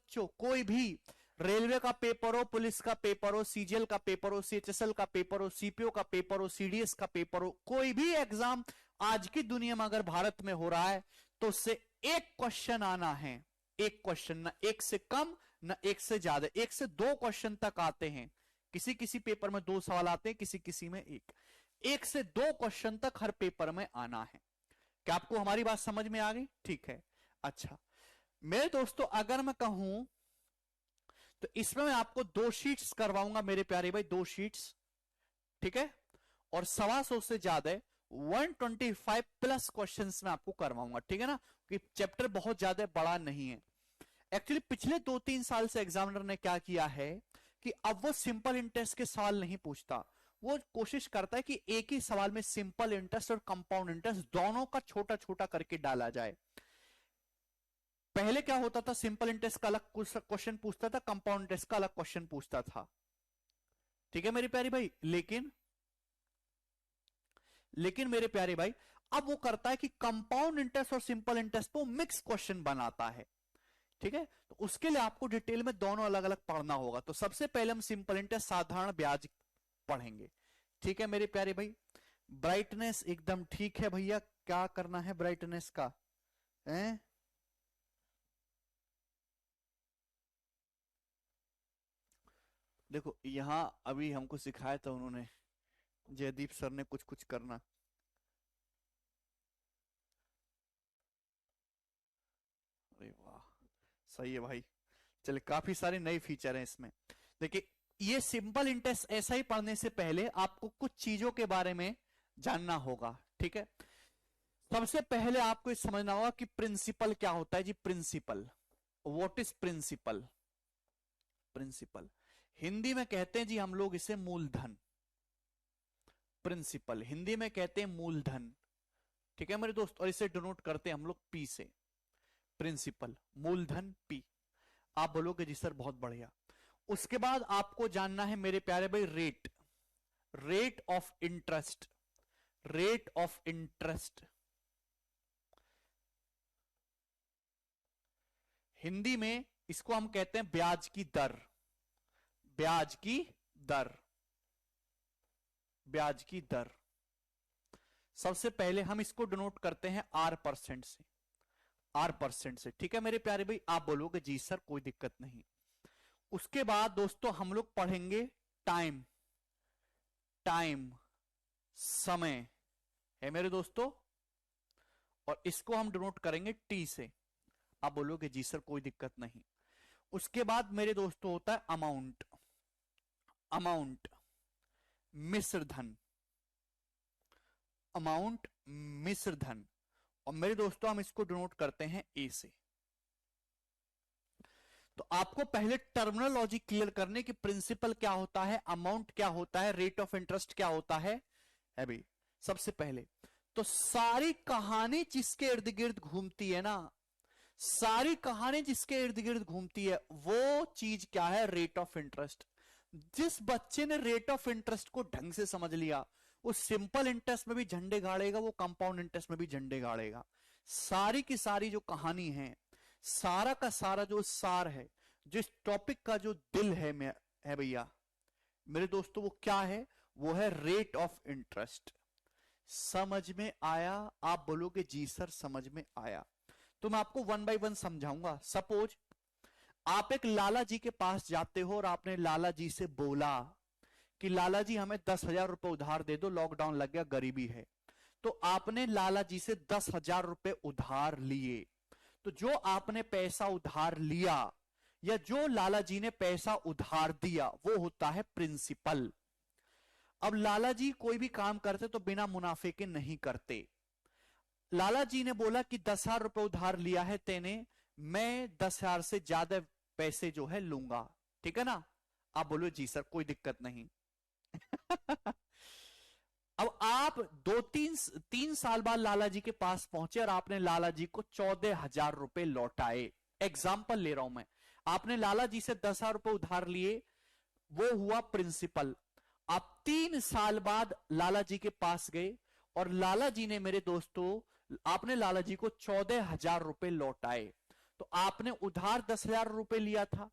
बच्चों, कोई भी रेलवे का पेपर हो, पुलिस का पेपर हो, सीजीएल का पेपर हो, सीएचएसएल का पेपर हो, सीपीओ का पेपर हो, सीडीएस का पेपर हो, कोई भी एग्जाम आज की दुनिया में अगर भारत में हो रहा है तो उससे एक क्वेश्चन आना है। एक क्वेश्चन, ना एक से कम ना एक से ज्यादा, एक से दो क्वेश्चन तक आते हैं। किसी किसी पेपर में 2 सवाल आते हैं, किसी किसी में एक से 2 क्वेश्चन तक हर पेपर में आना है। क्या आपको हमारी बात समझ में आ गई? ठीक है। अच्छा मेरे दोस्तों, अगर मैं कहूं तो इसमें मैं आपको 2 शीट्स करवाऊंगा मेरे प्यारे भाई, 2 शीट्स, ठीक है। और 125 से ज्यादा 125 प्लस क्वेश्चंस में आपको करवाऊंगा, ठीक है ना, कि चैप्टर बहुत ज्यादा बड़ा नहीं है। एक्चुअली पिछले 2-3 साल से एग्जामिनर ने क्या किया है कि अब वो सिंपल इंटरेस्ट के सवाल नहीं पूछता, वो कोशिश करता है कि एक ही सवाल में सिंपल इंटरेस्ट और कंपाउंड इंटरेस्ट दोनों का छोटा छोटा करके डाला जाए। पहले क्या होता था, सिंपल इंटरेस्ट का अलग क्वेश्चन पूछता था, कंपाउंड इंटरेस्ट का अलग क्वेश्चन पूछता था, ठीक है मेरे प्यारे भाई। लेकिन मेरे प्यारे भाई अब वो करता है कि कंपाउंड इंटरेस्ट और सिंपल इंटरेस्ट को मिक्स क्वेश्चन बनाता है, ठीक है। तो उसके लिए आपको डिटेल में दोनों अलग अलग पढ़ना होगा। तो सबसे पहले हम सिंपल इंटरेस्ट साधारण ब्याज पढ़ेंगे, ठीक है मेरे प्यारे भाई। ब्राइटनेस एकदम ठीक है भैया, क्या करना है ब्राइटनेस का है? देखो यहां अभी हमको सिखाया था उन्होंने, जयदीप सर ने, कुछ कुछ करना। अरे वाह, सही है भाई। चले, काफी सारे नए फीचर हैं इसमें। देखिए ये सिंपल इंटरेस्ट ऐसा ही पढ़ने से पहले आपको कुछ चीजों के बारे में जानना होगा, ठीक है। सबसे पहले आपको ये समझना होगा कि प्रिंसिपल क्या होता है जी। Principal, what is principal? Principal Hindi में कहते हैं जी हम लोग इसे मूलधन। प्रिंसिपल हिंदी में कहते हैं मूलधन, ठीक है मेरे दोस्त, और इसे डिनोट करते हैं हम लोग पी से। प्रिंसिपल मूलधन पी। आप बोलोगे जी सर बहुत बढ़िया। उसके बाद आपको जानना है मेरे प्यारे भाई rate, rate of interest, rate of interest Hindi में इसको हम कहते हैं ब्याज की दर, ब्याज की दर, ब्याज की दर। सबसे पहले हम इसको डिनोट करते हैं आर परसेंट से, आर परसेंट से, ठीक है मेरे प्यारे भाई। आप बोलोगे जी सर कोई दिक्कत नहीं। उसके बाद दोस्तों हम लोग पढ़ेंगे टाइम, टाइम समय है मेरे दोस्तों, और इसको हम डिनोट करेंगे टी से। आप बोलोगे जी सर कोई दिक्कत नहीं। उसके बाद मेरे दोस्तों होता है अमाउंट, अमाउंट मिश्र धन, अमाउंट मिश्र धन, और मेरे दोस्तों हम इसको डिनोट करते हैं ए से। तो आपको पहले टर्मिनोलॉजी क्लियर करने की, प्रिंसिपल क्या होता है, अमाउंट क्या होता है, रेट ऑफ इंटरेस्ट क्या होता है भाई। सबसे पहले तो सारी कहानी जिसके इर्द गिर्द घूमती है ना, सारी कहानी जिसके इर्द गिर्द घूमती है वो चीज क्या है, रेट ऑफ इंटरेस्ट। जिस बच्चे ने रेट ऑफ इंटरेस्ट को ढंग से समझ लिया वो सिंपल इंटरेस्ट में भी झंडे गाड़ेगा, वो कंपाउंड इंटरेस्ट में भी झंडे गाड़ेगा। सारी की सारी जो कहानी है, सारा का सारा जो सार है, जिस टॉपिक का जो दिल है भैया मेरे दोस्तों, वो क्या है, वो है रेट ऑफ इंटरेस्ट। समझ में आया? आप बोलोगे जी सर समझ में आया। तो मैं आपको 1 बाय 1 समझाऊंगा। सपोज आप एक लाला जी के पास जाते हो और आपने लाला जी से बोला कि लाला जी हमें 10,000 रुपए उधार दे दो, लॉकडाउन लग गया, गरीबी है। तो आपने लाला जी से 10,000 रुपए उधार लिए। तो जो आपने पैसा उधार लिया या जो लाला जी ने पैसा उधार दिया वो होता है प्रिंसिपल। अब लाला जी कोई भी काम करते तो बिना मुनाफे के नहीं करते। लाला जी ने बोला कि 10,000 रुपए उधार लिया है तेने, मैं 10,000 से ज्यादा पैसे जो है लूंगा, ठीक है ना। आप बोलो जी सर कोई दिक्कत नहीं। अब आप 2-3 साल बाद लाला जी के पास पहुंचे और आपने लाला जी को 14,000 रुपए लौटाए। एग्जाम्पल ले रहा हूं मैं, आपने लाला जी से 10,000 रुपए उधार लिए, वो हुआ प्रिंसिपल। आप 3 साल बाद लाला जी के पास गए और लाला जी ने मेरे दोस्तों, आपने लाला जी को 14,000 रुपए लौटाए। तो आपने उधार 10,000 रुपए लिया था,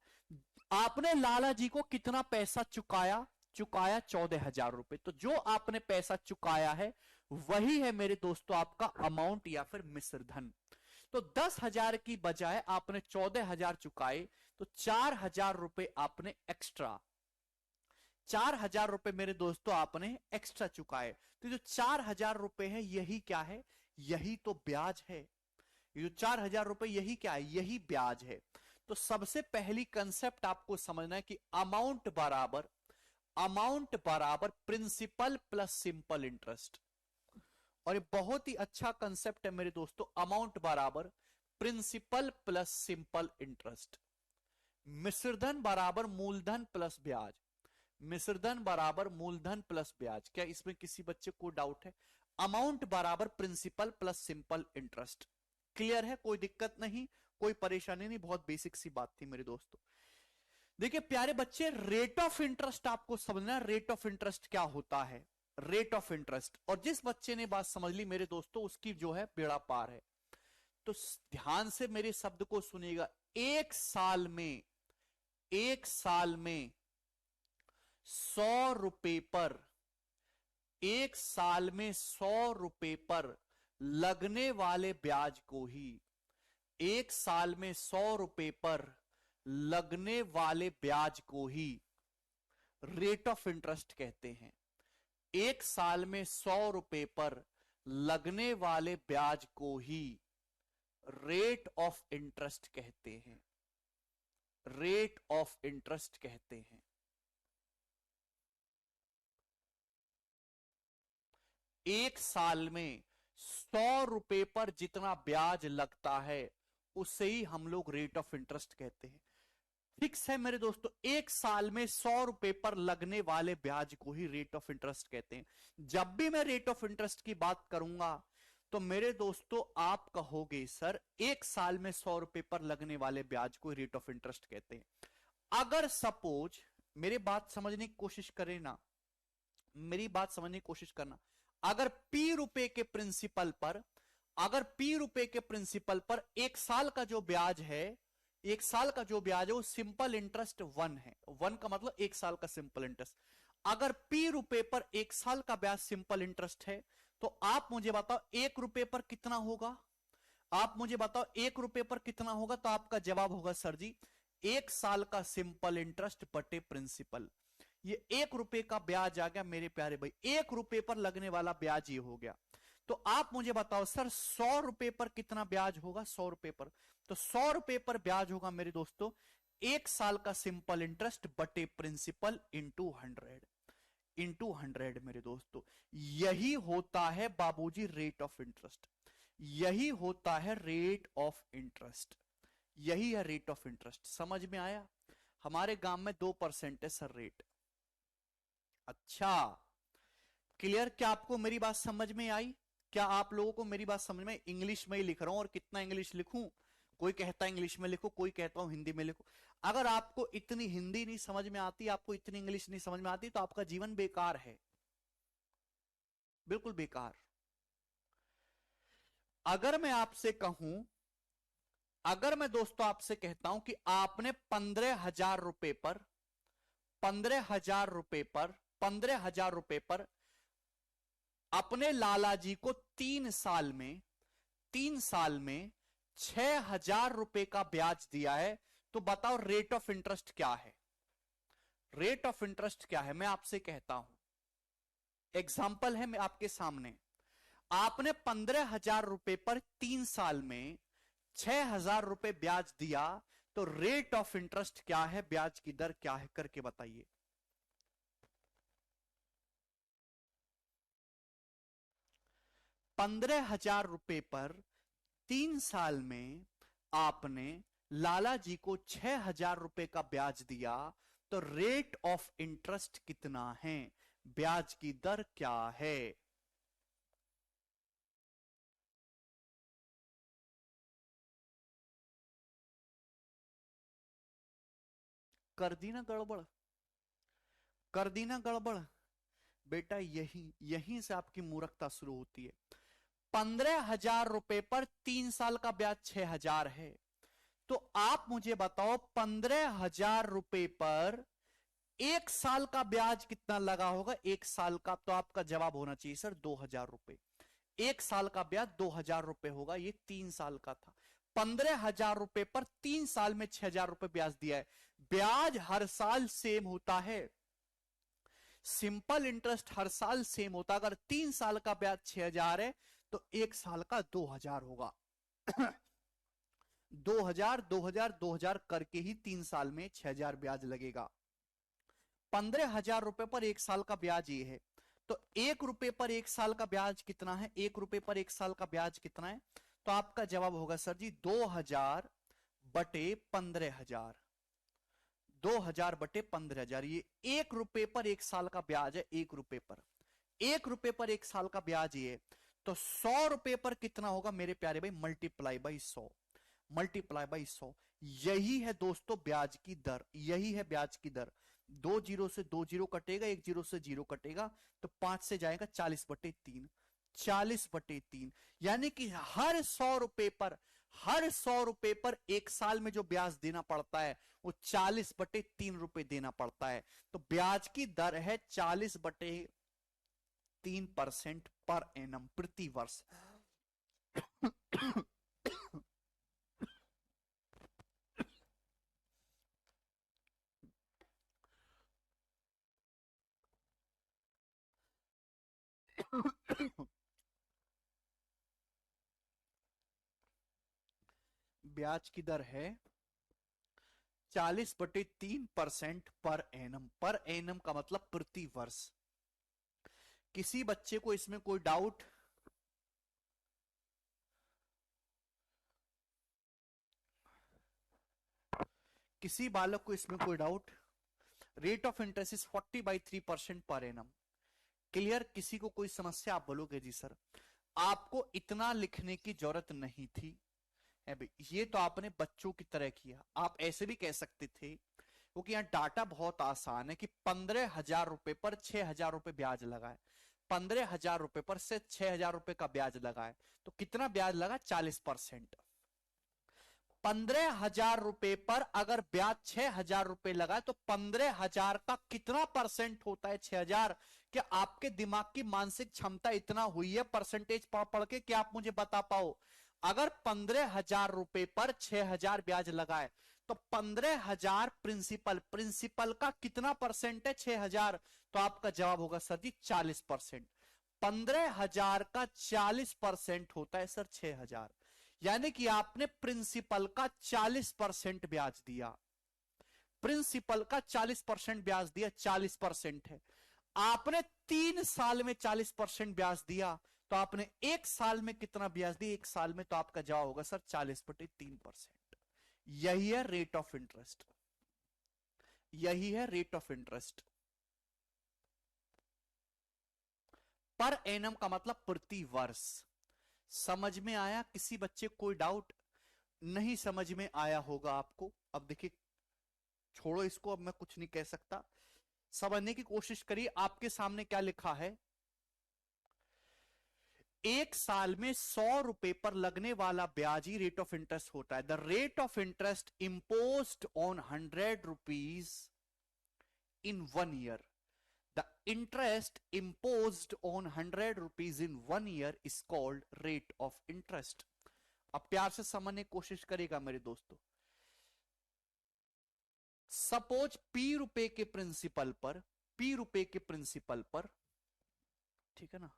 आपने लाला जी को कितना पैसा चुकाया? चुकाया 14,000 रुपए। तो जो आपने पैसा चुकाया है वही है मेरे दोस्तों आपका अमाउंट या फिर मिश्र धन। तो 10,000 की बजाय आपने 14,000 चुकाए, तो 4,000 रुपए आपने एक्स्ट्रा, 4,000 रुपए मेरे दोस्तों आपने एक्स्ट्रा चुकाए। तो जो 4,000 रुपए है यही क्या है? यही तो ब्याज है। ये जो 4,000 रुपए यही क्या है? यही ब्याज है। तो सबसे पहली कंसेप्ट आपको समझना है कि अमाउंट बराबर प्रिंसिपल प्लस सिंपल इंटरेस्ट। और ये बहुत ही अच्छा कंसेप्ट है मेरे दोस्तों, अमाउंट बराबर प्रिंसिपल प्लस सिंपल इंटरेस्ट। मिश्रधन बराबर मूलधन प्लस ब्याज, मिश्रधन बराबर मूलधन प्लस ब्याज। क्या इसमें किसी बच्चे को डाउट है? अमाउंट बराबर principal plus simple interest. Clear है? कोई दिक्कत नहीं, कोई परेशानी नहीं, बहुत बेसिक सी बात थी मेरे दोस्तों। देखिए प्यारे बच्चे, रेट ऑफ इंटरेस्ट आपको समझना, रेट ऑफ इंटरेस्ट क्या होता है, रेट ऑफ इंटरेस्ट। और जिस बच्चे ने बात समझ ली मेरे दोस्तों उसकी जो है बेड़ा पार है। तो ध्यान से मेरे शब्द को सुनिएगा। एक साल में 100 रुपए पर, 1 साल में 100 रुपए पर लगने वाले ब्याज को ही, 1 साल में 100 रुपए पर लगने वाले ब्याज को ही रेट ऑफ इंटरेस्ट कहते हैं। 1 साल में 100 रुपए पर लगने वाले ब्याज को ही रेट ऑफ इंटरेस्ट कहते हैं, रेट ऑफ इंटरेस्ट कहते हैं। 1 साल में 100 रुपए पर जितना ब्याज लगता है उसे ही हम लोग रेट ऑफ इंटरेस्ट कहते हैं। फिक्स है मेरे दोस्तों, 1 साल में 100 रुपए पर लगने वाले ब्याज को ही रेट ऑफ इंटरेस्ट कहते हैं। जब भी मैं रेट ऑफ इंटरेस्ट की बात करूंगा तो मेरे दोस्तों आप कहोगे सर 1 साल में 100 रुपए पर लगने वाले ब्याज को रेट ऑफ इंटरेस्ट कहते हैं। अगर सपोज, मेरी बात समझने की कोशिश करें ना, मेरी बात समझने की कोशिश करना, अगर पी रुपए के प्रिंसिपल पर, अगर पी रुपए के प्रिंसिपल पर 1 साल का जो ब्याज है, 1 साल का जो ब्याज है वो सिंपल इंटरेस्ट 1 है। 1 का मतलब 1 साल का सिंपल इंटरेस्ट। अगर पी रुपए पर 1 साल का ब्याज सिंपल इंटरेस्ट है तो आप मुझे बताओ 1 रुपए पर कितना होगा? आप मुझे बताओ 1 रुपए पर कितना होगा? तो आपका जवाब होगा सर जी 1 साल का सिंपल इंटरेस्ट बटे प्रिंसिपल। ये 1 रुपए का ब्याज आ गया मेरे प्यारे भाई, 1 रुपए पर लगने वाला ब्याज ये हो गया। तो आप मुझे बताओ सर 100 रुपए पर कितना ब्याज होगा? 100 रुपए पर, तो 100 रुपए पर ब्याज होगा मेरे दोस्तों 1 साल का सिंपल इंटरेस्ट बटे प्रिंसिपल इंटू 100 मेरे दोस्तों। यही होता है बाबूजी रेट ऑफ इंटरेस्ट, यही होता है रेट ऑफ इंटरेस्ट, यही है रेट ऑफ इंटरेस्ट। समझ में आया? हमारे गांव में 2% है सर रेट। अच्छा क्लियर? क्या आपको मेरी बात समझ में आई? क्या आप लोगों को मेरी बात समझ में? इंग्लिश में ही लिख रहा हूं, और कितना इंग्लिश लिखूं? कोई कहता है इंग्लिश में लिखो, कोई कहता हूं हिंदी में लिखो। अगर आपको इतनी हिंदी नहीं समझ में आती, आपको इतनी इंग्लिश नहीं समझ में आती, तो आपका जीवन बेकार है, बिल्कुल बेकार। अगर मैं आपसे कहूं, अगर मैं दोस्तों आपसे कहता हूं कि आपने 15,000 रुपए पर, 15,000 रुपए पर, 15,000 रुपए पर अपने लाला जी को 3 साल में 6,000 रुपए का ब्याज दिया है, तो बताओ रेट ऑफ इंटरेस्ट क्या है? रेट ऑफ इंटरेस्ट क्या है? मैं आपसे कहता हूं, एग्जाम्पल है मैं आपके सामने। आपने 15,000 रुपए पर 3 साल में 6,000 रुपए ब्याज दिया, तो रेट ऑफ इंटरेस्ट क्या है, ब्याज की दर क्या है, करके बताइए। ₹15,000 पर 3 साल में आपने लाला जी को 6,000 रुपए का ब्याज दिया, तो रेट ऑफ इंटरेस्ट कितना है, ब्याज की दर क्या है? कर दी ना गड़बड़, कर दी ना गड़बड़ बेटा। यहीं से आपकी मूर्खता शुरू होती है। 15,000 रुपए पर 3 साल का ब्याज 6,000 है, तो आप मुझे बताओ 15,000 रुपए पर एक साल का ब्याज कितना लगा होगा? एक साल का, तो आपका जवाब होना चाहिए सर 2,000 रुपए। एक साल का ब्याज 2,000 रुपए होगा, ये 3 साल का था। 15,000 रुपए पर 3 साल में 6,000 रुपए ब्याज दिया है। ब्याज हर साल सेम होता है, सिंपल इंटरेस्ट हर साल सेम होता। अगर 3 साल का ब्याज 6,000 है तो एक साल का 2,000 होगा। 2,000 2,000 2,000 करके ही 3 साल में 6,000 ब्याज लगेगा। 15,000 रुपए पर एक साल का ब्याज ये है, तो 1 रुपए पर एक साल का ब्याज कितना है? 1 रुपए पर एक साल का ब्याज कितना है? तो आपका जवाब होगा सर जी 2,000 बटे 15,000। 2,000 बटे 15,000, ये 1 रुपए पर एक साल का ब्याज है। 1 रुपए पर, 1 रुपए पर एक साल का ब्याज ये है। तो 100 रुपए पर कितना होगा मेरे प्यारे भाई? Multiply by 100, multiply by 100। यही है दोस्तों ब्याज की दर, यही है ब्याज की दर। 2 जीरो से 2 जीरो कटेगा, 1 जीरो से 0 कटेगा, तो 5 से जाएगा 40/3, 40/3। यानी कि हर 100 रुपए पर, हर 100 रुपए पर एक साल में जो ब्याज देना पड़ता है वो 40/3 रुपए देना पड़ता है। तो ब्याज की दर है 40/3% पर एनम, प्रति वर्ष। ब्याज की दर है 40/3% पर एनम। पर एनम का मतलब प्रति वर्ष। किसी बच्चे को इसमें कोई डाउट? किसी बालक को इसमें कोई doubt? Rate of interest is 40/3% per annum. Clear? किसी को कोई समस्या? आप बोलोगे जी सर आपको इतना लिखने की जरूरत नहीं थी। है भाई, ये तो आपने बच्चों की तरह किया। आप ऐसे भी कह सकते थे, क्योंकि यहाँ डाटा बहुत आसान है कि 15,000 रुपए पर 6,000 रुपए ब्याज लगा है। 15,000 रुपए पर से 6,000 रुपए का ब्याज लगा है, तो कितना ब्याज लगा? 40%। 15,000 रुपए पर अगर ब्याज 6,000 रुपए लगा तो 15,000 का कितना परसेंट होता है? 6,000। क्या आपके दिमाग की मानसिक क्षमता इतना हुई है परसेंटेज पढ़ पढ़ के कि आप मुझे बता पाओ? अगर 15,000 रुपए पर 6,000 ब्याज लगा है तो 15,000 प्रिंसिपल, प्रिंसिपल का कितना परसेंट है? 6,000। तो आपका जवाब होगा सर जी 40%। 15,000 का 40% होता है सर 6,000। यानी कि आपने प्रिंसिपल का 40% ब्याज दिया। प्रिंसिपल का 40% ब्याज दिया, 40% है। आपने 3 साल में 40% ब्याज दिया, तो आपने एक साल में कितना ब्याज दिया? एक साल में। तो आपका जवाब होगा सर 40/3%। यही है रेट ऑफ इंटरेस्ट, यही है rate of interest. Per annum का मतलब प्रति वर्ष। समझ में आया? किसी बच्चे कोई डाउट? नहीं समझ में आया होगा आपको। अब देखिए, छोड़ो इसको, अब मैं कुछ नहीं कह सकता। समझने की कोशिश करिए। आपके सामने क्या लिखा है? एक साल में 100 रुपए पर लगने वाला ब्याज ही रेट ऑफ इंटरेस्ट होता है। The rate of interest imposed on 100 rupees in 1 year, the interest imposed on 100 rupees in 1 year is called rate of interest. अब प्यार से समझने की कोशिश करेगा मेरे दोस्तों। सपोज P रुपए के प्रिंसिपल पर, P रुपए के प्रिंसिपल पर, ठीक है ना,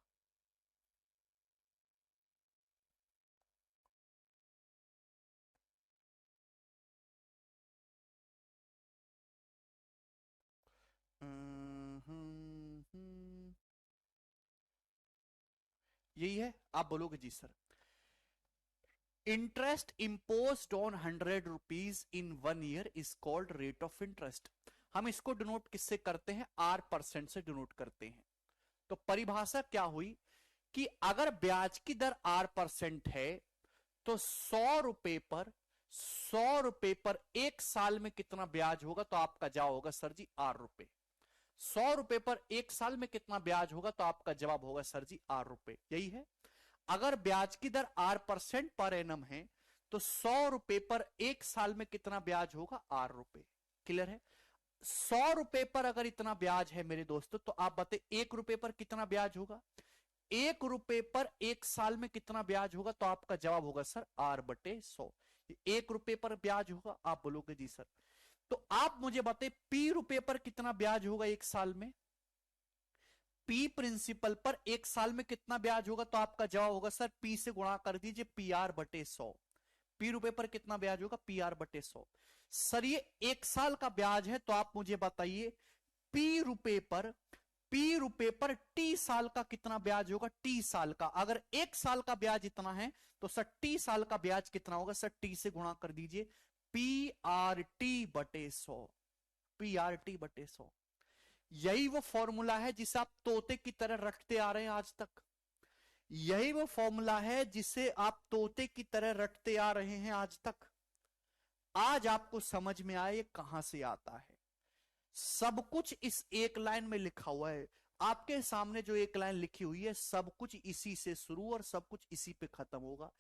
यही है। आप बोलोगे जी sir interest imposed on 100 rupees in 1 year is called rate of interest. हम इसको डिनोट किससे करते हैं? R% से डिनोट करते हैं। तो परिभाषा क्या हुई कि अगर ब्याज की दर R% है तो 100 रुपए पर, 100 रुपए पर एक साल में कितना ब्याज होगा? तो आपका जवाब होगा सर जी R रुपए। 100 रुपए पर एक साल में कितना ब्याज होगा? तो आपका जवाब होगा सर जी R रुपए। यही है। अगर ब्याज की दर R% पर एनम है तो 100 रुपए पर 1 साल में कितना ब्याज होगा? 8 रुपए। क्लियर है? 100 रुपए पर अगर इतना ब्याज है मेरे दोस्तों, तो आप बताइए 1 रुपए पर कितना ब्याज होगा? 1 रुपए पर 1 साल में कितना ब्याज होगा? तो आपका जवाब होगा सर R/100। 1 रुपए पर ब्याज होगा, आप बोलोगे जी सर। तो आप मुझे बताइए P रुपए पर कितना ब्याज होगा 1 साल में? P प्रिंसिपल पर 1 साल में कितना ब्याज होगा? तो आपका जवाब होगा सर P से गुणा कर दीजिए PR/100। P रुपए पर कितना ब्याज होगा? PR/100। सर ये 1 साल का ब्याज है, तो आप मुझे बताइए P रुपए पर T साल का कितना ब्याज होगा? T साल का। अगर 1 साल का ब्याज इतना है, तो सर T साल का ब्याज कितना होगा? सर T से गुणा कर दीजिए PR/100। PR/100। यही वो फॉर्मूला है जिसे आप तोते की तरह रटते आ रहे हैं आज तक। यही वो फॉर्मूला है जिसे आप तोते की तरह रटते आ रहे हैं आज तक। आज आपको समझ में आया ये कहां से आता है। सब कुछ इस एक लाइन में लिखा हुआ है। आपके सामने जो एक लाइन लिखी हुई है, सब कुछ इसी से शुरू और सब कुछ इसी पे खत्म होगा।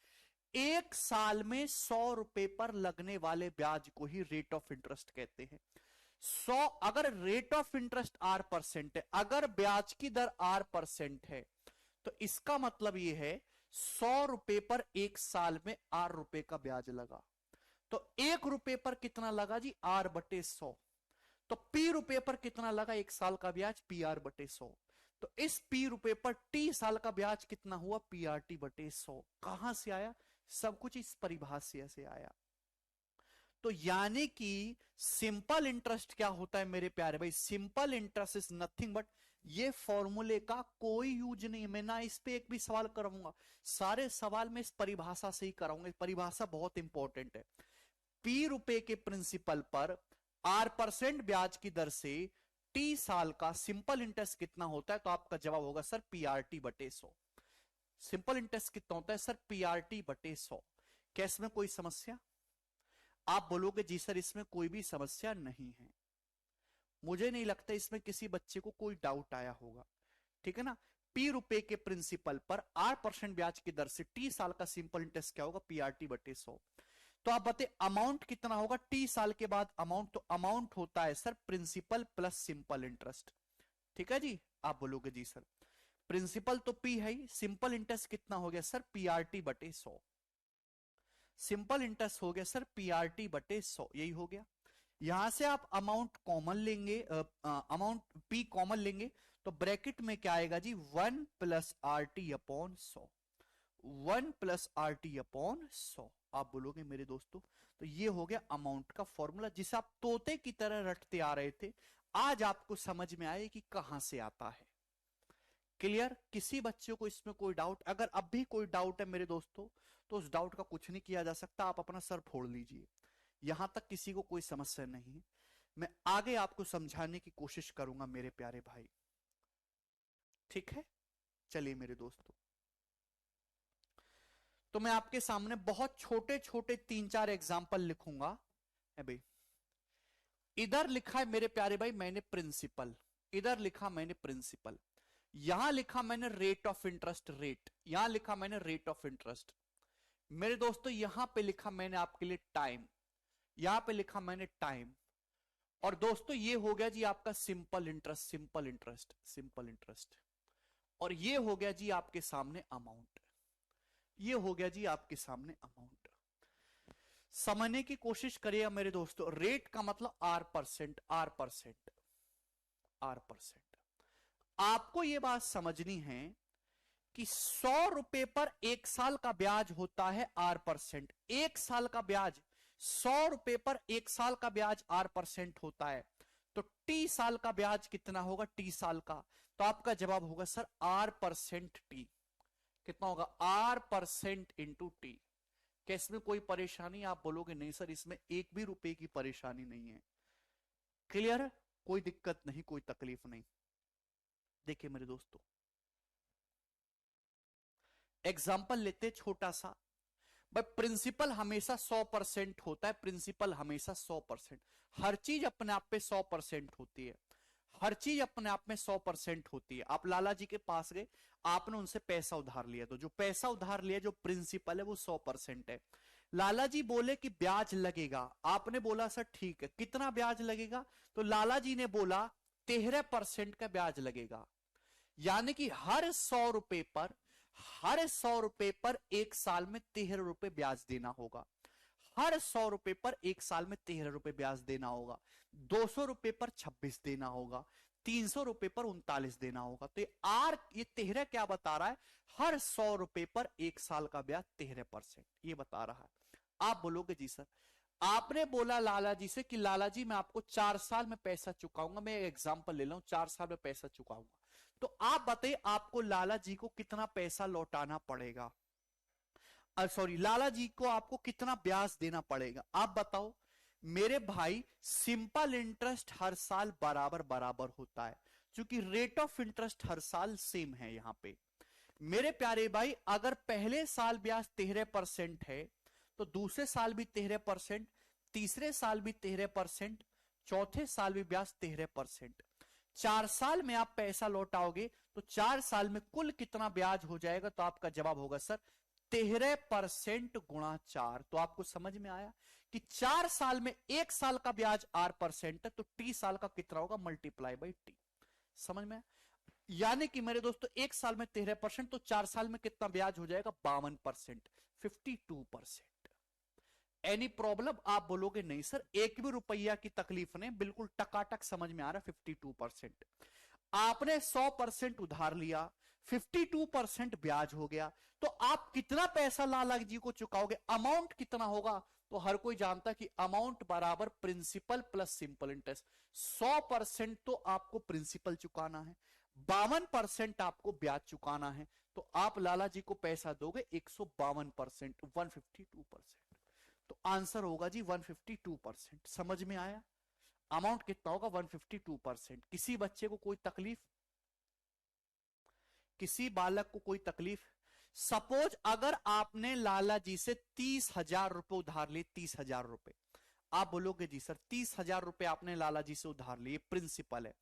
1 साल में 100 रुपए पर लगने वाले ब्याज को ही रेट ऑफ इंटरेस्ट कहते हैं। 100, अगर रेट ऑफ इंटरेस्ट R% है, अगर ब्याज की दर R% है, तो इसका मतलब यह है 100 रुपए पर 1 साल में R रुपए का ब्याज लगा। तो 1 रुपए पर कितना लगा जी? R/100। तो P रुपए पर कितना लगा 1 साल का ब्याज? PR/100। तो इस P रुपए पर T साल का ब्याज कितना हुआ? PRT/100। कहां से आया? सब कुछ इस परिभाषा से आया। तो यानी कि सिंपल इंटरेस्ट क्या होता है मेरे प्यारे भाई? Simple interest is nothing but, ये फॉर्मूले का कोई यूज नहीं है। मैं ना इस पे एक भी सवाल कराऊंगा, सारे सवाल में इस परिभाषा से ही कराऊंगा। परिभाषा बहुत इंपॉर्टेंट है। P रुपए के प्रिंसिपल पर R% ब्याज की दर से T साल का सिंपल इंटरेस्ट कितना होता है? तो आपका जवाब होगा सर PRT/100। सिंपल इंटरेस्ट कितना होता है सर? PRT/100। क्या इसमें कोई समस्या? आप बोलोगे जी सर इसमें कोई भी समस्या नहीं है। मुझे नहीं लगता इसमें किसी बच्चे को कोई डाउट आया होगा। ठीक है ना? P रुपए के प्रिंसिपल पर R% ब्याज की दर से T साल का सिंपल इंटरेस्ट क्या होगा? PRT/100। तो आप बताइए अमाउंट कितना होगा T साल के बाद? अमाउंट, तो अमाउंट होता है sir principal plus simple interest. ठीक है जी? आप बोलोगे जी सर प्रिंसिपल तो P है ही, सिंपल इंटरेस्ट कितना हो गया सर? PRT/100। सिंपल इंटरेस्ट हो गया सर PRT/100। यही हो गया। यहां से आप अमाउंट कॉमन लेंगे, अमाउंट P कॉमन लेंगे, तो ब्रैकेट में क्या आएगा जी? 1 + RT/100। 1 + RT/100। आप बोलोगे मेरे दोस्तों, तो ये हो गया अमाउंट का फॉर्मूला जिसे आप तोते की तरह रटते आ रहे थे। आज आपको समझ में आए कि कहां से आता है। क्लियर? किसी बच्चे को इसमें कोई डाउट? अगर अब भी कोई डाउट है मेरे दोस्तों, तो उस डाउट का कुछ नहीं किया जा सकता, आप अपना सर फोड़ लीजिए। यहां तक किसी को कोई समस्या नहीं है। मैं आगे आपको समझाने की कोशिश करूंगा मेरे प्यारे भाई। ठीक है? चलिए मेरे दोस्तों, तो मैं आपके सामने बहुत छोटे छोटे 3-4 एग्जाम्पल लिखूंगा। है भाई, इधर लिखा है मेरे प्यारे भाई मैंने प्रिंसिपल, इधर लिखा मैंने प्रिंसिपल, यहां लिखा मैंने रेट ऑफ इंटरेस्ट, रेट, यहां लिखा मैंने रेट ऑफ इंटरेस्ट। मेरे दोस्तों यहां पे लिखा मैंने आपके लिए टाइम, यहां पे लिखा मैंने टाइम। और दोस्तों ये हो गया जी आपका simple interest, simple interest, simple interest. और ये हो गया जी आपके सामने अमाउंट, ये हो गया जी आपके सामने अमाउंट। समझने की कोशिश करिएगा मेरे दोस्तों, रेट का मतलब R%, R%, R%। आपको यह बात समझनी है कि 100 रुपए पर 1 साल का ब्याज होता है R%। 1 साल का ब्याज, 100 रुपए पर 1 साल का ब्याज R% होता है। तो T साल का ब्याज कितना होगा? T साल का। तो आपका जवाब होगा सर R%T। कितना होगा? R% into T। क्या इसमें कोई परेशानी? आप बोलोगे नहीं सर इसमें एक भी रुपए की परेशानी नहीं है। क्लियर? कोई दिक्कत नहीं, कोई तकलीफ नहीं। देखिए मेरे दोस्तों, एग्जाम्पल लेते छोटा सा। भाई प्रिंसिपल हमेशा 100% होता है, प्रिंसिपल हमेशा 100%। हर चीज अपने आप पे 100% होती है, हर चीज अपने आप में 100% होती है। आप लाला जी के पास गए, आपने उनसे पैसा उधार लिया, तो जो पैसा उधार लिया जो प्रिंसिपल है वो 100% है। लाला जी बोले कि ब्याज लगेगा, आपने बोला सर ठीक है, कितना ब्याज लगेगा? तो लाला जी ने बोला 13% का ब्याज लगेगा। यानी कि हर 100 रुपए पर एक साल में 13 रुपए ब्याज देना होगा। हर 100 रुपए पर एक साल में 13 रुपए ब्याज देना होगा। 200 रुपए पर 26 देना होगा। 300 रुपए पर 39 देना होगा। तो ये 13 क्या बता रहा है? हर 100 रुपए पर एक साल का ब्याज 13% ये बता रहा है। आप बोलोगे जी सर, आपने बोला लाला जी से कि लाला जी मैं आपको 4 साल में पैसा चुकाऊंगा, मैं एग्जांपल ले लूं 4 साल में पैसा चुकाऊंगा, तो आप बताइए आपको लाला जी को कितना पैसा लौटाना पड़ेगा? सॉरी, लाला जी को आपको कितना ब्याज देना पड़ेगा? आप बताओ मेरे भाई। सिंपल इंटरेस्ट हर साल बराबर बराबर होता है, क्योंकि रेट ऑफ इंटरेस्ट हर साल सेम है। यहां पे मेरे प्यारे भाई, अगर पहले साल ब्याज 13% है तो दूसरे साल भी 13%, तीसरे साल भी 13%, चौथे साल भी ब्याज 13%। 4 साल में आप पैसा लौटाओगे तो 4 साल में कुल कितना ब्याज हो जाएगा? तो आपका जवाब होगा सर 13% गुणा 4। तो आपको समझ में आया कि 4 साल में एक साल का ब्याज R% है, तो टी साल का कितना होगा? Multiply by T. समझ में? यानी कि मेरे दोस्तों एक साल में 13%, तो 4 साल में कितना ब्याज हो जाएगा? 52%, 52%। Any problem? आप बोलोगे नहीं सर, एक भी रुपया की तकलीफ नहीं, बिल्कुल टकाटक समझ में आ रहा है। 52%। आपने 100% उधार लिया, 52% ब्याज हो गया, तो आप कितना पैसा लाला जी को चुकाओगे? अमाउंट कितना होगा? तो हर कोई जानता है कि अमाउंट बराबर प्रिंसिपल प्लस सिंपल इंटरेस्ट। 100% तो आपको प्रिंसिपल चुकाना है, 52% आपको ब्याज चुकाना है, तो आप लाला जी को पैसा दोगे 152%, 152%। तो आंसर होगा जी 152%। समझ में आया? अमाउंट कितना होगा? 152%। किसी बच्चे को कोई तकलीफ? किसी बालक को कोई तकलीफ? सपोज अगर आपने लाला जी से 30,000 रुपए उधार लिए, 30,000 रुपए, आप बोलोगे जी सर 30,000 रुपए आपने लाला जी से उधार लिए, प्रिंसिपल है,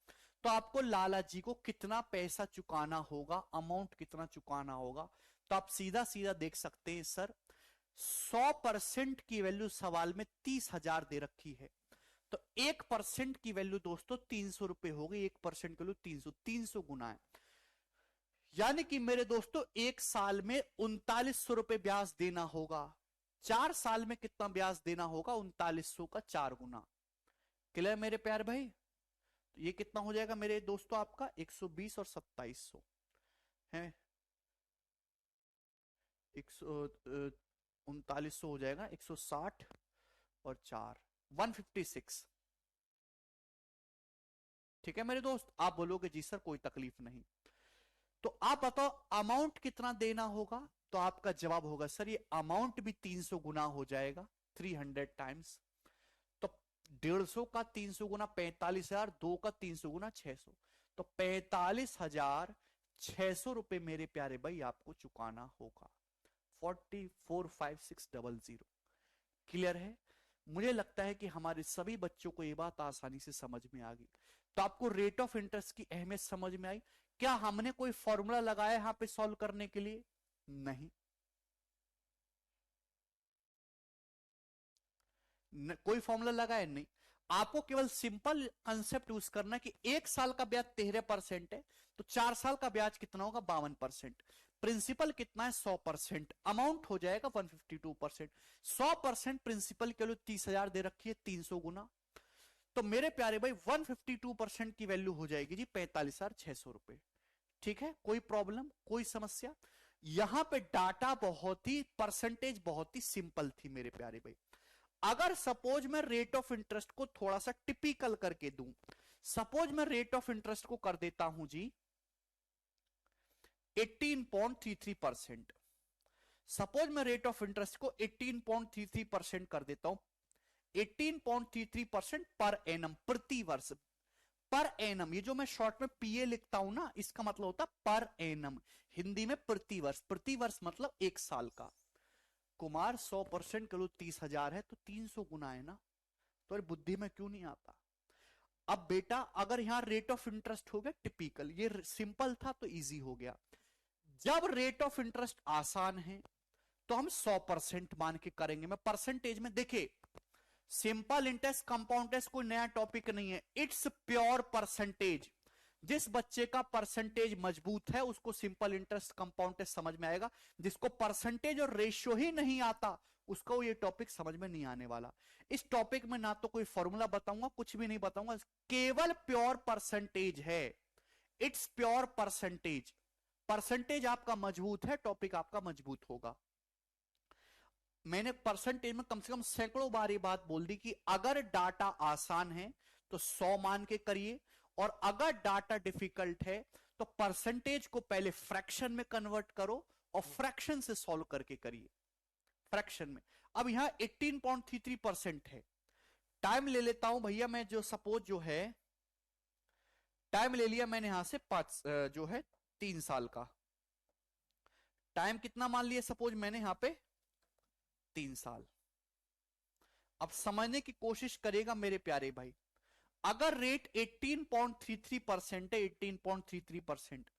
तो आपको लाला जी को कितना पैसा चुकाना होगा? अमाउंट कितना चुकाना होगा? तो आप सीधा सीधा देख सकते हैं सर, 100% की वैल्यू सवाल में 30,000 दे रखी है, तो 1% की वैल्यू दोस्तों 300 रुपए हो गई। 1% की वैल्यू 300, 300 गुना है। यानी कि मेरे दोस्तों एक साल में 3900 रुपए ब्याज देना होगा। 4 साल में कितना ब्याज देना होगा? 3900 का 4 गुना। क्लियर मेरे प्यार भाई? तो ये कितना हो जाएगा मेरे दोस्तों? आपका 120 और 2700 है, 3900 हो जाएगा, 160 और 4, 156। ठीक है मेरे दोस्त? आप बोलोगे जी सर कोई तकलीफ नहीं। तो आप बताओ अमाउंट कितना देना होगा? तो आपका जवाब होगा सर ये अमाउंट भी 300 गुना हो जाएगा, 300 टाइम्स। तो 150 का 300 गुना 45,000, 2 का 300 गुना 600, तो 45,600 रुपए मेरे प्यारे भाई आपको चुकाना होगा। 445600। क्लियर है? मुझे लगता है कि हमारे सभी बच्चों को यह बात आसानी से समझ में आ गई। तो आपको रेट ऑफ इंटरेस्ट की अहमियत समझ में आई? क्या हमने कोई फॉर्मूला लगाया यहां पे सॉल्व करने के लिए? नहीं, कोई फॉर्मूला लगाया नहीं। आपको केवल सिंपल कंसेप्ट यूज करना कि एक साल का ब्याज 13% है, तो 4 साल का ब्याज कितना होगा? 52%। प्रिंसिपल कितना है? 100%। अमाउंट हो जाएगा 152%। 100% प्रिंसिपल के लिए 30,000 दे रखी है, 300 गुना। तो मेरे प्यारे भाई 152% की वैल्यू हो जाएगी जी 45,600 रुपए। ठीक है? कोई प्रॉब्लम, कोई समस्या? यहां पे डाटा बहुत ही, परसेंटेज बहुत ही सिंपल थी मेरे प्यारे भाई। अगर सपोज मैं रेट ऑफ इंटरेस्ट को थोड़ा सा टिपिकल करके दूं, सपोज मैं रेट ऑफ इंटरेस्ट को कर देता हूं जी 18.33%। सपोज मैं रेट ऑफ इंटरेस्ट को 18.33% कर देता हूं, 18.33% पर एनम, प्रति वर्ष। पर एनम, ये जो मैं शॉर्ट में पीए लिखता हूं ना, इसका मतलब होता पर एनम, हिंदी में प्रति वर्ष। प्रति वर्ष मतलब एक साल का। कुमार 100% करो 30,000 है तो 300 गुना है ना, तो बुद्धि में क्यों नहीं आता? अब बेटा अगर यहां रेट ऑफ इंटरेस्ट हो गया टिपिकल, ये सिंपल था तो इजी हो गया। जब रेट ऑफ इंटरेस्ट आसान है तो हम 100% मान के करेंगे। मैं परसेंटेज में देखिए, सिंपल इंटरेस्ट कंपाउंड इंटरेस्ट कोई नया टॉपिक नहीं है, इट्स प्योर परसेंटेज। जिस बच्चे का परसेंटेज मजबूत है उसको सिंपल इंटरेस्ट कंपाउंड इंटरेस्ट समझ में आएगा। जिसको परसेंटेज और रेशियो ही नहीं आता उसको ये टॉपिक समझ में नहीं आने वाला। इस टॉपिक में ना तो कोई फॉर्मूला बताऊंगा, कुछ भी नहीं बताऊंगा, केवल प्योर परसेंटेज है। It's pure percentage. परसेंटेज आपका मजबूत है, टॉपिक आपका मजबूत होगा। मैंने परसेंटेज में कम से कम सैकड़ों बार ये बात बोल दी कि अगर डाटा आसान है तो 100 मान के करिए, और अगर डाटा डिफिकल्ट है तो परसेंटेज को पहले फ्रैक्शन में कन्वर्ट करो और फ्रैक्शन से सॉल्व करके करिए। फ्रैक्शन में अब यहां 18.33% है। टाइम ले लेता हूं भैया मैं, जो सपोज जो है टाइम ले लिया मैंने यहां से 5 जो है 3 साल का टाइम कितना मान लिया, सपोज मैंने यहां पे 3 साल। अब समझने की कोशिश करेगा मेरे प्यारे भाई, अगर रेट 18.33% है, 18.33%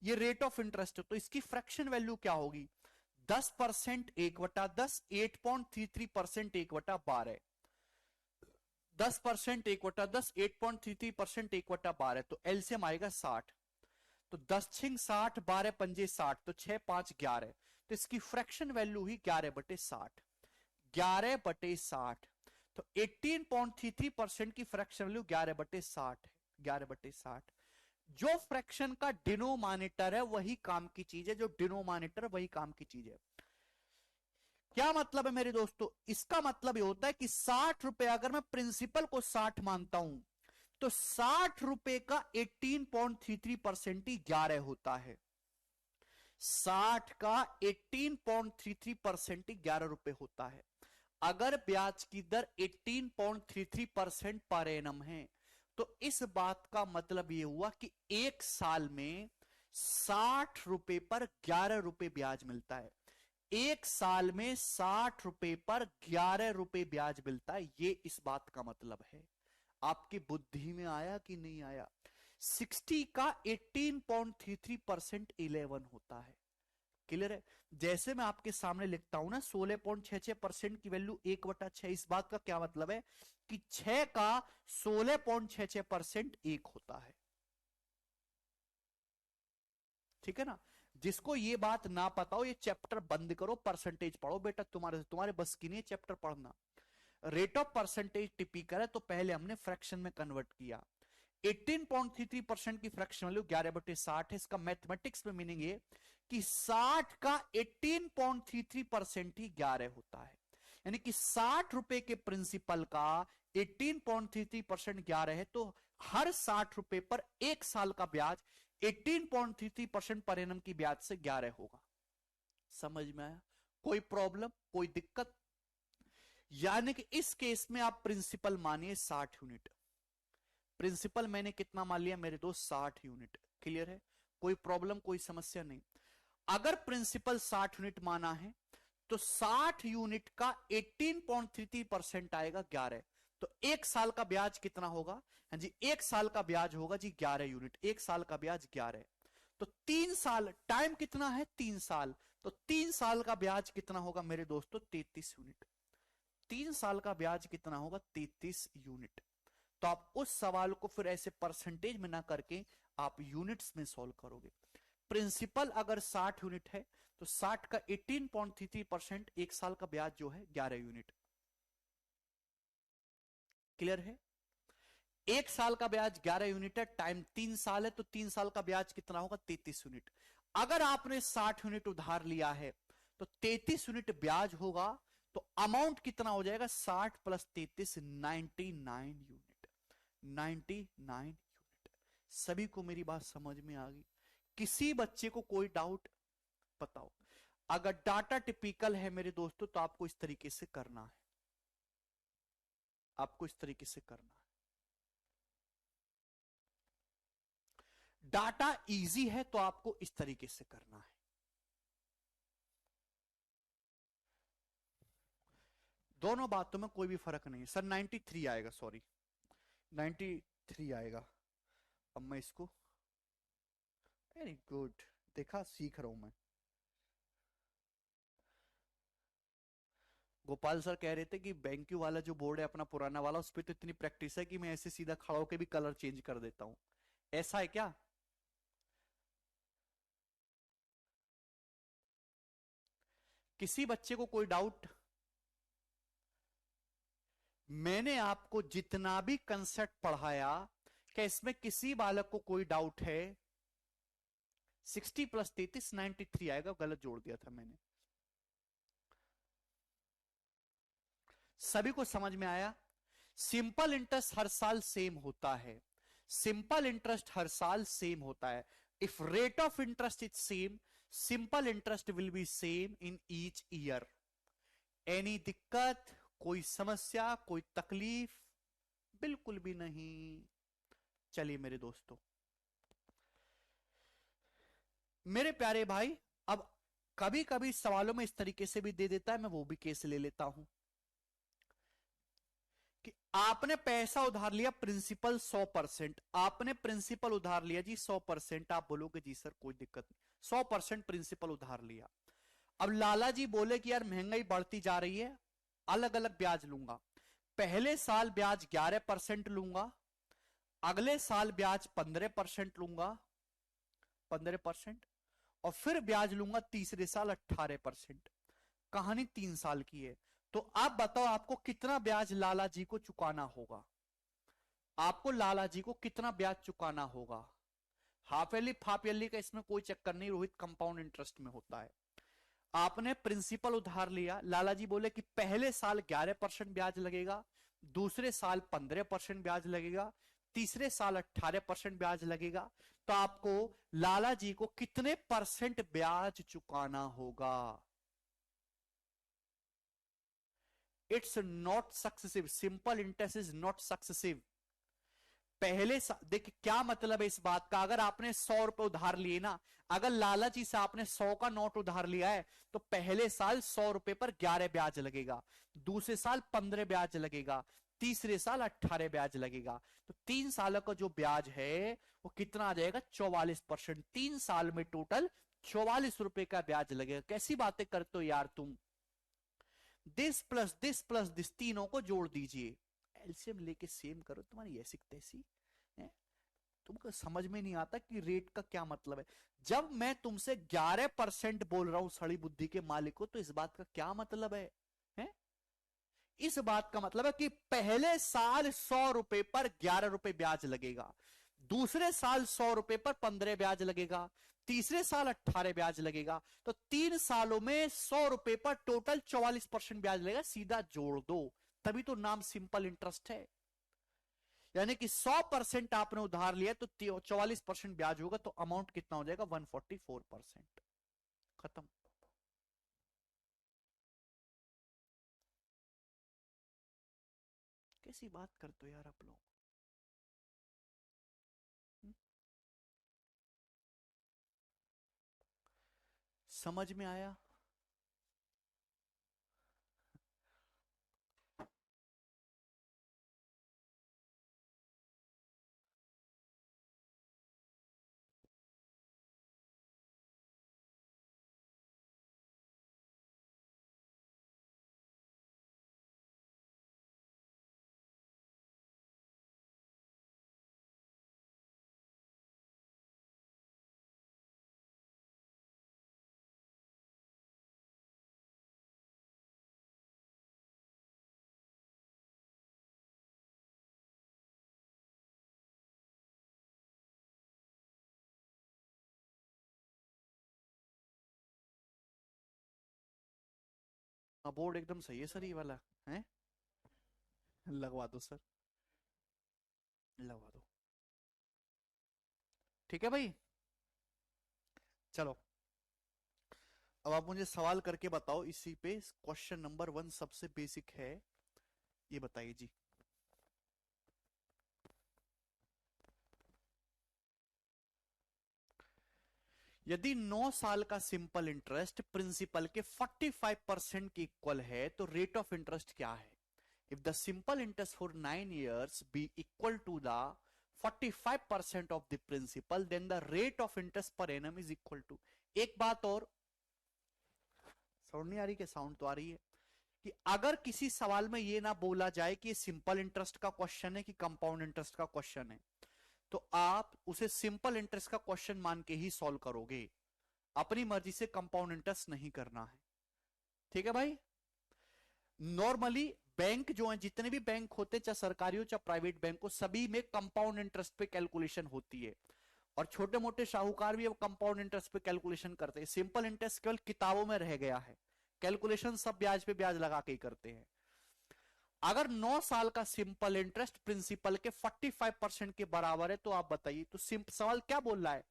ये रेट ऑफ इंटरेस्ट है, तो इसकी फ्रैक्शन वैल्यू क्या होगी? 10% 1/10, 8.33% 1/12, 10% 1/10, 8.33% 1/12, तो एलसीएम आएगा 60। तो 10 छिंग 60, 12 पंजे 60, तो 6 5 11, तो इसकी फ्रैक्शन वैल्यू ही 11/60, 11/60। तो 18.33% की फ्रैक्शन वैल्यू 11/60 है, 11/60। जो फ्रैक्शन का डिनोमिनेटर है वही काम की चीज है, जो डिनोमिनेटर वही काम की चीज है। क्या मतलब है मेरे दोस्तों? इसका मतलब ये होता है कि 60 रुपए अगर मैं प्रिंसिपल को 60 मानता हूं तो 60 रुपए का 18.33% ही 11 होता है। 60 का 18.33% ही 11 रुपए होता है। अगर ब्याज की दर 18.33% पर एनम है तो इस बात का मतलब यह हुआ कि एक साल में 60 रुपए पर 11 रुपए ब्याज मिलता है। एक साल में 60 रुपए पर 11 रुपए ब्याज मिलता है, ये इस बात का मतलब है। आपकी बुद्धि में आया कि नहीं आया? 60 का 18.33% 11 होता है। क्लियर है? जैसे मैं आपके सामने लिखता हूं ना 16.66% की वैल्यू 1/6, इस बात का क्या मतलब है कि 6 का 16.66% 1 होता है। ठीक है ना? जिसको ये बात ना पता हो ये चैप्टर बंद करो, परसेंटेज पढ़ो बेटा, तुम्हारे बस की नहीं चैप्टर पढ़ना। रेट ऑफ परसेंटेज टिपिकल है तो पहले हमने फ्रैक्शन में कन्वर्ट किया। 18.33% की फ्रैक्शन वैल्यू 11/60 है। इसका मैथमेटिक्स में मीनिंग ये कि 60 का 18.33% ही 11 होता है। यानी कि 60 रुपए के प्रिंसिपल का 18.33% 11 है, तो हर 60 रुपए पर एक साल का ब्याज 18.33% पर एनम की ब्याज से 11 होगा। समझ में आया? कोई प्रॉब्लम, कोई दिक्कत? यानी कि इस केस में आप प्रिंसिपल मानिए 60 यूनिट। प्रिंसिपल मैंने कितना मान लिया मेरे दोस्त? 60 यूनिट। क्लियर है? कोई प्रॉब्लम, कोई समस्या नहीं। अगर प्रिंसिपल 60 यूनिट माना है तो 60 यूनिट का 18.33% आएगा 11, तो एक साल का ब्याज कितना होगा? हाँ जी, एक साल का ब्याज होगा जी 11 यूनिट, एक साल का ब्याज 11। तो 3 साल, टाइम कितना है? 3 साल, तो 3 साल का ब्याज कितना होगा मेरे दोस्तों? 33 यूनिट। 3 साल का ब्याज कितना होगा? 33 यूनिट। तो आप उस सवाल को फिर ऐसे परसेंटेज में ना करके आप यूनिट्स में सॉल्व करोगे। प्रिंसिपल अगर 60 यूनिट है तो 60 का 18.33% एक साल का ब्याज जो है 11 यूनिट। क्लियर है? एक साल का ब्याज 11 यूनिट है, टाइम 3 साल है, तो 3 साल का ब्याज कितना होगा? 33 यूनिट। अगर आपने 60 यूनिट उधार लिया है तो 33 यूनिट ब्याज होगा, तो अमाउंट कितना हो जाएगा? 60 प्लस 33, 99 यूनिट। 99 यूनिट। सभी को मेरी बात समझ में आ गई? किसी बच्चे को कोई डाउट? बताओ। अगर डाटा टिपिकल है मेरे दोस्तों तो आपको इस तरीके से करना है, आपको इस तरीके से करना है। डाटा इजी है तो आपको इस तरीके से करना है। दोनों बातों में कोई भी फर्क नहीं है। सर 93 आएगा, सॉरी 93 आएगा। अब मैं इसको, वेरी गुड, देखा सीख रहा हूं मैं। गोपाल सर कह रहे थे कि बैंक वाला जो बोर्ड है अपना पुराना वाला, उस पर तो इतनी प्रैक्टिस है कि मैं ऐसे सीधा खड़ा होकर भी कलर चेंज कर देता हूं। ऐसा है क्या? किसी बच्चे को कोई डाउट? मैंने आपको जितना भी कंसेप्ट पढ़ाया, क्या इसमें किसी बालक को कोई डाउट है? 60 प्लस 33 93 आएगा, गलत जोड़ दिया था मैंने। सभी को समझ में आया? सिंपल इंटरेस्ट हर साल सेम होता है। सिंपल इंटरेस्ट हर साल सेम होता है। If rate of interest is same, simple interest will be same in each year. Any दिक्कत, कोई समस्या, कोई तकलीफ? बिल्कुल भी नहीं। चलिए मेरे दोस्तों, मेरे प्यारे भाई, अब कभी कभी सवालों में इस तरीके से भी दे देता है, मैं वो भी केस ले लेता हूं कि आपने पैसा उधार लिया प्रिंसिपल 100%, आपने प्रिंसिपल उधार लिया जी 100%। आप बोलोगे जी सर कोई दिक्कत नहीं, 100% प्रिंसिपल उधार लिया। अब लाला जी बोले कि यार महंगाई बढ़ती जा रही है, अलग अलग ब्याज लूंगा। पहले साल ब्याज 11% लूंगा, अगले साल ब्याज 15% लूंगा, 15%, और फिर ब्याज लूंगा तीसरे साल 18%। कहानी 3 साल की है। तो आप बताओ आपको कितना ब्याज लाला जी को चुकाना होगा? आपको लाला जी को कितना ब्याज चुकाना होगा? हाफ ईयरली हाफ ईयरली का इसमें कोई चक्कर नहीं, रोहित, कंपाउंड इंटरेस्ट में होता है। आपने प्रिंसिपल उधार लिया, लाला जी बोले कि पहले साल 11% ब्याज लगेगा, दूसरे साल 15% ब्याज लगेगा, तीसरे साल 18% ब्याज लगेगा। तो आपको लाला जी को कितने परसेंट ब्याज चुकाना होगा? It's not successive, simple interest is not successive. पहले देखिए क्या मतलब है इस बात का, अगर आपने 100 रुपए उधार लिए ना, अगर लालची से आपने 100 का नोट उधार लिया है, तो पहले साल 100 रुपए पर 11 ब्याज लगेगा, दूसरे साल 15 ब्याज लगेगा, तीसरे साल 18 ब्याज लगेगा। तो 3 सालों का जो ब्याज है वो कितना आ जाएगा? 44%। 3 साल में टोटल 44 रुपए का ब्याज लगेगा। कैसी बातें करते हो यार तुम? This plus this plus this, तीनों को जोड़ दीजिए, एलसीएम लेके सेम करो, तुम्हारी ऐसी तैसी है। तुमको समझ में नहीं आता कि रेट का क्या मतलब है? जब मैं तुमसे 11% बोल रहा हूं सड़ी बुद्धि के मालिक को, तो इस बात का क्या मतलब है? इस बात का मतलब है कि पहले साल 100 रुपए पर 11 रुपए ब्याज लगेगा, दूसरे साल 100 रुपए पर 15 ब्याज लगेगा, तीसरे साल 18 ब्याज लगेगा। तो 3 सालों में 100 रुपए पर टोटल 44% ब्याज लगेगा। सीधा जोड़ दो, तभी तो नाम सिंपल इंटरेस्ट है। यानी कि 100% आपने उधार लिया तो 44% ब्याज होगा, तो अमाउंट कितना हो जाएगा? 144%। खत्म। कैसी बात करते हो यार आप लोग? हम्म? समझ में आया? बोर्ड एकदम सही है सर, ये वाला है। लगवा दो सर, लगवा दो। ठीक है भाई। चलो, अब आप मुझे सवाल करके बताओ इसी पे। क्वेश्चन नंबर 1 सबसे बेसिक है, ये बताइए जी। यदि 9 साल का सिंपल इंटरेस्ट प्रिंसिपल के 45% के इक्वल है, तो रेट ऑफ इंटरेस्ट क्या है? If the simple interest for 9 years be equal to the 45% of the principal, then the rate of interest per annum is equal to. एक बात और, साउंड नहीं आ रही? क्या साउंड तो आ रही है। कि अगर किसी सवाल में ये ना बोला जाए कि ये सिंपल इंटरेस्ट का क्वेश्चन है कि कंपाउंड इंटरेस्ट का क्वेश्चन है, तो आप उसे सिंपल इंटरेस्ट का क्वेश्चन मान के ही सॉल्व करोगे, अपनी मर्जी से कंपाउंड इंटरेस्ट नहीं करना है। ठीक है भाई। नॉर्मली बैंक जो है, जितने भी बैंक होते चाहे सरकारी हो चाहे प्राइवेट बैंक हो, सभी में कंपाउंड इंटरेस्ट पे कैलकुलेशन होती है। और छोटे मोटे साहूकार भी अब कंपाउंड इंटरेस्ट पे कैलकुलेशन करते हैं। सिंपल इंटरेस्ट केवल किताबों में रह गया है, कैलकुलेशन सब ब्याज पे ब्याज लगा के ही करते हैं। अगर 9 साल का सिंपल इंटरेस्ट प्रिंसिपल के 45% के बराबर है, तो आप बताइए, तो सवाल क्या बोल रहा है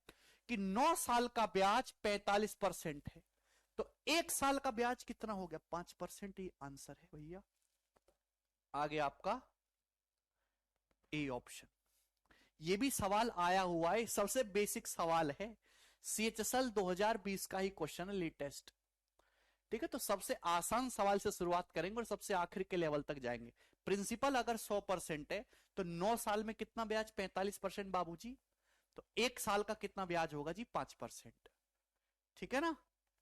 कि 9 साल का ब्याज 45% है, तो 1 साल का ब्याज कितना हो गया? 5%। ही आंसर है भैया। आगे आपका ए ऑप्शन। ये भी सवाल आया हुआ है, सबसे बेसिक सवाल है, CHSL 2020 का ही क्वेश्चन है, लेटेस्ट। ठीक है, तो सबसे आसान सवाल से शुरुआत करेंगे और सबसे आखिर के लेवल तक जाएंगे। प्रिंसिपल अगर 100% है, तो 9 साल में कितना ब्याज? 45% बाबूजी। तो 1 साल का कितना ब्याज होगा जी? 5%। ठीक है ना?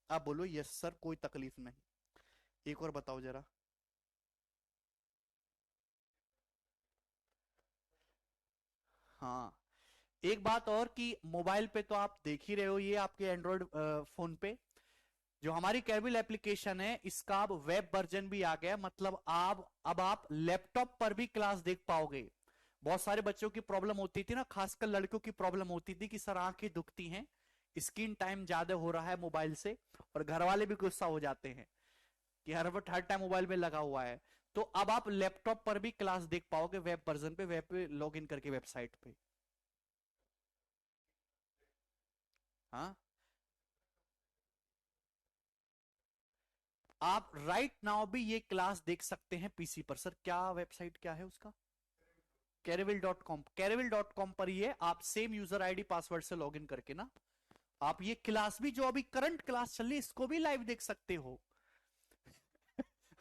आप बोलो यस सर, कोई तकलीफ नहीं। एक और बताओ जरा। हाँ, एक बात और कि मोबाइल पे तो आप देख ही रहे हो, ये आपके एंड्रॉयड फोन पे जो हमारी कैरबिल एप्लीकेशन है, इसका अब वेब वर्जन भी आ गया। मतलब आप अब आप लैपटॉप पर भी क्लास देख पाओगे। बहुत सारे बच्चों की प्रॉब्लम होती थी ना, खासकर लड़कियों की प्रॉब्लम होती थी कि सर आंखें दुखती हैं, स्क्रीन टाइम ज्यादा हो रहा है मोबाइल से, और घर वाले भी गुस्सा हो जाते हैं कि हर वक्त हर टाइम मोबाइल में लगा हुआ है। तो अब आप लैपटॉप पर भी क्लास देख पाओगे वेब वर्जन पे, वेब पे लॉग इन करके वेबसाइट पे। हाँ, आप राइट नाउ भी ये क्लास देख सकते हैं पीसी पर। सर क्या वेबसाइट क्या है उसका? कैरेविल.com। कैरेविल.com पर ये आप सेम यूजर आईडी पासवर्ड से लॉगिन करके ना, आप ये क्लास भी, जो अभी करंट क्लास चल रही है, इसको भी लाइव देख सकते हो।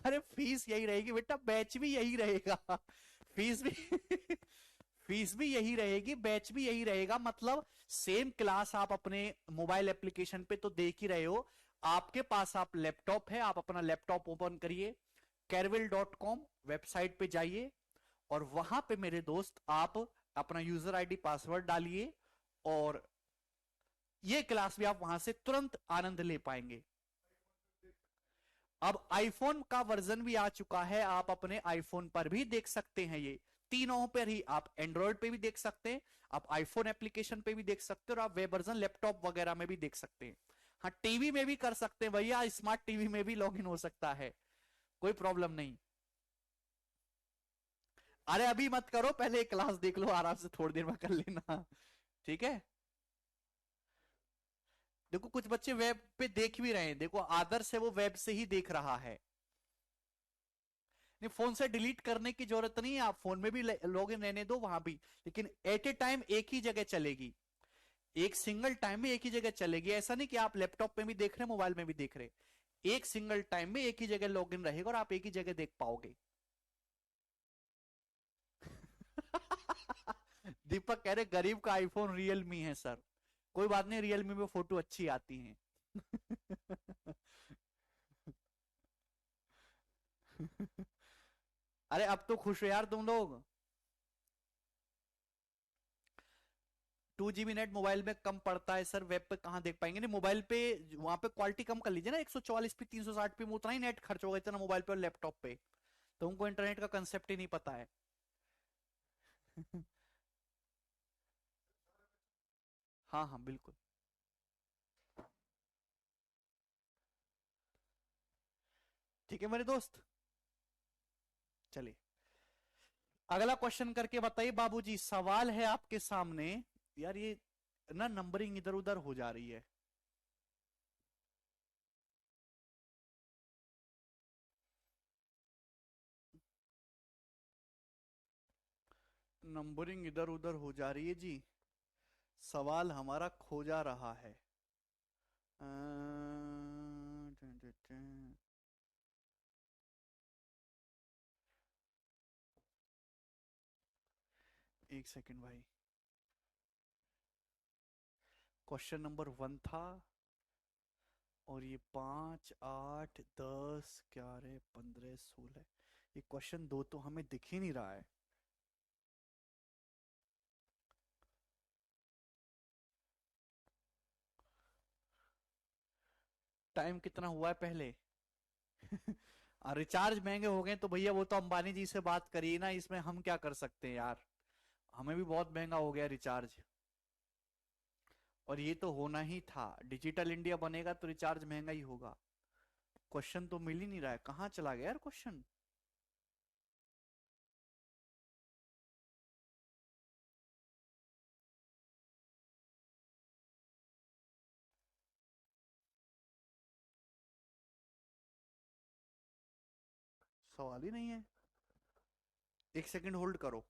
अरे फीस यही रहेगी बेटा, बैच भी यही रहेगा। फीस भी फीस भी यही रहेगी, बैच भी यही रहेगा। मतलब सेम क्लास आप अपने मोबाइल एप्लीकेशन पे तो देख ही रहे हो, आपके पास आप लैपटॉप है, आप अपना लैपटॉप ओपन करिए, कैरविल.com वेबसाइट पे जाइए, और वहां पे मेरे दोस्त आप अपना यूजर आईडी पासवर्ड डालिए, और ये क्लास भी आप वहां से तुरंत आनंद ले पाएंगे। अब आईफोन का वर्जन भी आ चुका है, आप अपने आईफोन पर भी देख सकते हैं। ये तीनों पर ही, आप एंड्रॉयड पे भी देख सकते हैं, आप आईफोन एप्लीकेशन पे भी देख सकते हैं, और आप वेब वर्जन लैपटॉप वगैरह में भी देख सकते हैं। हाँ, टीवी में भी कर सकते हैं भैया, स्मार्ट टीवी में भी लॉगिन हो सकता है, कोई प्रॉब्लम नहीं। अरे अभी मत करो, पहले क्लास देख लो आराम से, थोड़ी देर में कर लेना। ठीक है। देखो कुछ बच्चे वेब पे देख भी रहे हैं, देखो आदर्श है वो वेब से ही देख रहा है। नहीं, फोन से डिलीट करने की जरूरत नहीं है, आप फोन में भी लॉग इन रहने दो वहां भी, लेकिन एट ए टाइम एक ही जगह चलेगी, एक सिंगल टाइम में एक ही जगह चलेगी। ऐसा नहीं कि आप लैपटॉप में भी देख रहे हैं मोबाइल में भी देख रहे हैं, एक सिंगल टाइम में एक ही जगह लॉग इन रहेगा और आप एक ही जगह देख पाओगे। दीपक कह रहे गरीब का आईफोन रियलमी है सर। कोई बात नहीं, रियलमी में फोटो अच्छी आती है। अरे अब तो खुश हो यार तुम लोग। 2 GB नेट मोबाइल में कम पड़ता है सर, वेब पे कहाँ देख पाएंगे? नहीं, मोबाइल पे वहां पे क्वालिटी कम कर लीजिए ना, 144p 360p में उतना ही नेट खर्च होगा इतना मोबाइल पे और लैपटॉप पे। तुमको इंटरनेट का कंसेप्ट ही नहीं पता है। हाँ हाँ बिल्कुल। ठीक है मेरे दोस्त, चलिए अगला क्वेश्चन करके बताइए बाबूजी। सवाल है आपके सामने। यार ये ना नंबरिंग इधर उधर हो जा रही है। नंबरिंग इधर उधर हो जा रही है जी, सवाल हमारा खो जा रहा है। एक सेकंड भाई। क्वेश्चन नंबर 1 था, और ये 5 8 10 11 15 16, ये क्वेश्चन दो तो हमें दिख ही नहीं रहा है। टाइम कितना हुआ है पहले? रिचार्ज महंगे हो गए तो भैया वो तो अंबानी जी से बात करिए ना, इसमें हम क्या कर सकते हैं यार। हमें भी बहुत महंगा हो गया रिचार्ज। और ये तो होना ही था, डिजिटल इंडिया बनेगा तो रिचार्ज महंगा ही होगा। क्वेश्चन तो मिल ही नहीं रहा है, कहाँ चला गया यार क्वेश्चन? सवाल ही नहीं है। एक सेकंड होल्ड करो।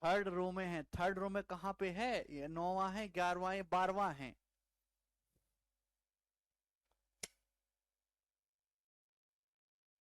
थर्ड रो में है, थर्ड रो में कहाँ पे है? ये 9वां है, 11वां है, 12वां है।